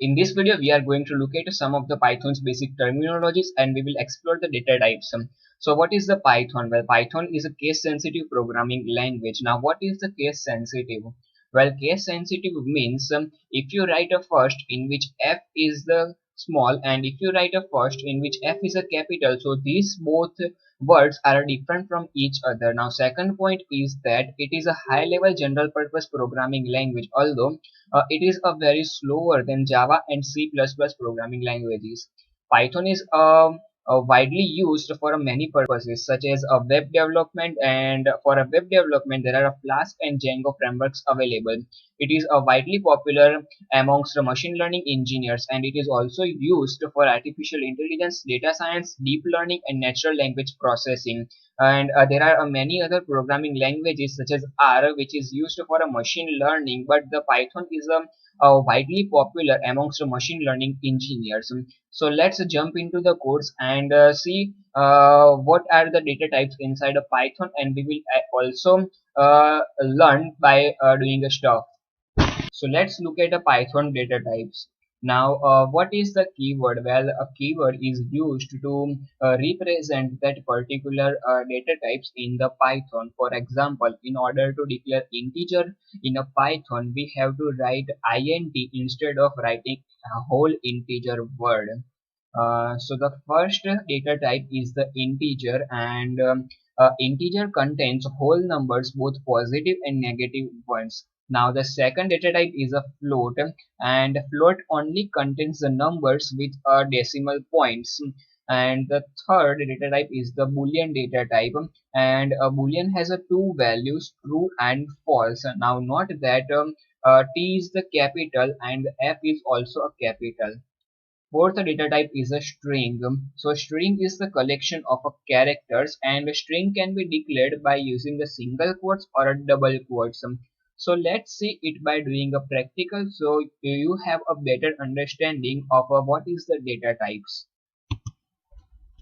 In this video, we are going to look at some of the Python's basic terminologies and we will explore the data types. So what is the Python? Well, Python is a case-sensitive programming language. Now, what is the case-sensitive? Well, case-sensitive means if you write a first in which f is the small and if you write a first in which f is a capital, so these both words are different from each other. Now, second point is that it is a high-level general-purpose programming language, although it is a very slower than Java and C++ programming languages. Python is widely used for many purposes such as web development, and for a web development there are Flask and Django frameworks available. It is widely popular amongst machine learning engineers, and it is also used for artificial intelligence, data science, deep learning and natural language processing. And there are many other programming languages such as R, which is used for a machine learning, but the Python is widely popular amongst machine learning engineers. So let's jump into the codes and see what are the data types inside of Python, and we will also learn by doing a stuff. So let's look at the Python data types. Now, what is the keyword? Well, a keyword is used to represent that particular data types in the Python. For example, in order to declare integer in a Python, we have to write int instead of writing a whole integer word. So the first data type is the integer, and integer contains whole numbers, both positive and negative ones. Now the second data type is a float, and float only contains the numbers with decimal points. And the third data type is the boolean data type, and a boolean has a two values, true and false. Now note that t is the capital and f is also a capital. Fourth data type is a string. So string is the collection of characters, and a string can be declared by using a single quotes or a double quotes. So let's see it by doing a practical, so you have a better understanding of what is the data types.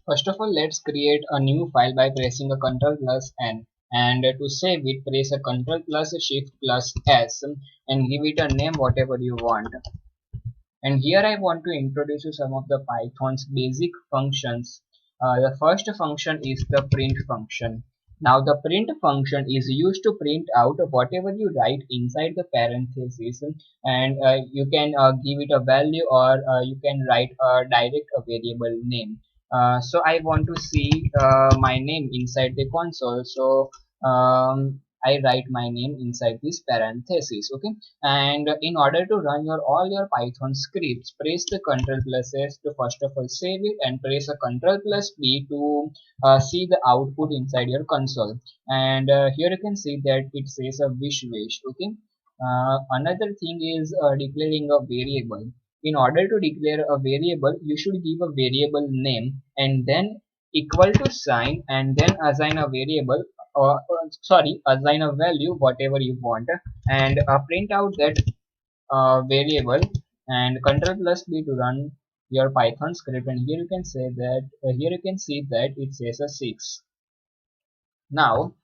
First of all, let's create a new file by pressing a Ctrl plus N, and to save it, press a Ctrl plus Shift plus S and give it a name whatever you want. And here I want to introduce you some of the Python's basic functions. The first function is the print function. Now the print function is used to print out whatever you write inside the parentheses, and you can give it a value, or you can write a direct variable name. So I want to see my name inside the console, so I write my name inside this parenthesis. Okay, and in order to run all your Python scripts, press the Ctrl plus S to first of all save it, and press a Ctrl plus B to see the output inside your console. And here you can see that it says a wish. Okay, another thing is declaring a variable. In order to declare a variable, you should give a variable name and then equal to sign, and then assign a variable, or assign a value whatever you want, and print out that variable, and Ctrl plus B to run your Python script. And here you can say that here you can see that it says a 6. Now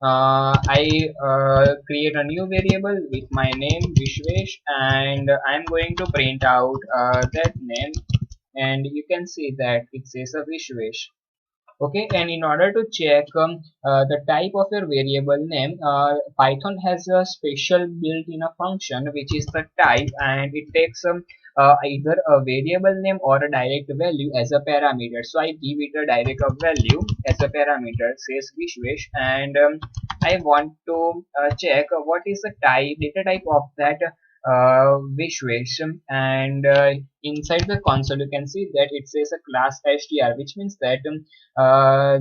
I create a new variable with my name Vishwesh, and I'm going to print out that name, and you can see that it says a Vishwesh. Okay, and in order to check the type of your variable name, Python has a special built-in a function which is the type, and it takes either a variable name or a direct value as a parameter. So I give it a direct value as a parameter, says Vishwesh, and I want to check what is the data type of that Vishwesh, and inside the console you can see that it says a class str, which means that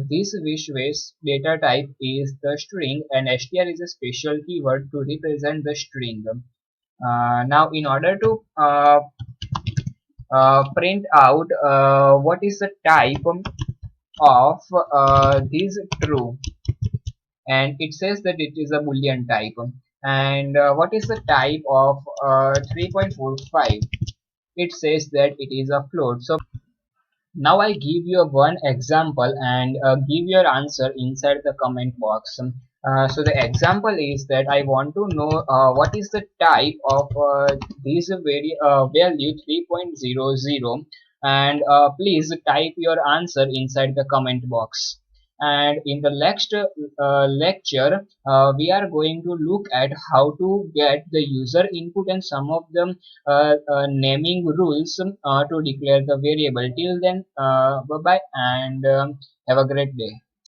this Vishwesh data type is the string, and str is a special keyword to represent the string. Now in order to print out what is the type of this true, and it says that it is a boolean type, and what is the type of 3.45, it says that it is a float. So now I give you one example, and give your answer inside the comment box. So the example is that I want to know what is the type of this value 3.00, and please type your answer inside the comment box. And in the next lecture, we are going to look at how to get the user input and some of the naming rules to declare the variable. Till then, bye bye, and have a great day.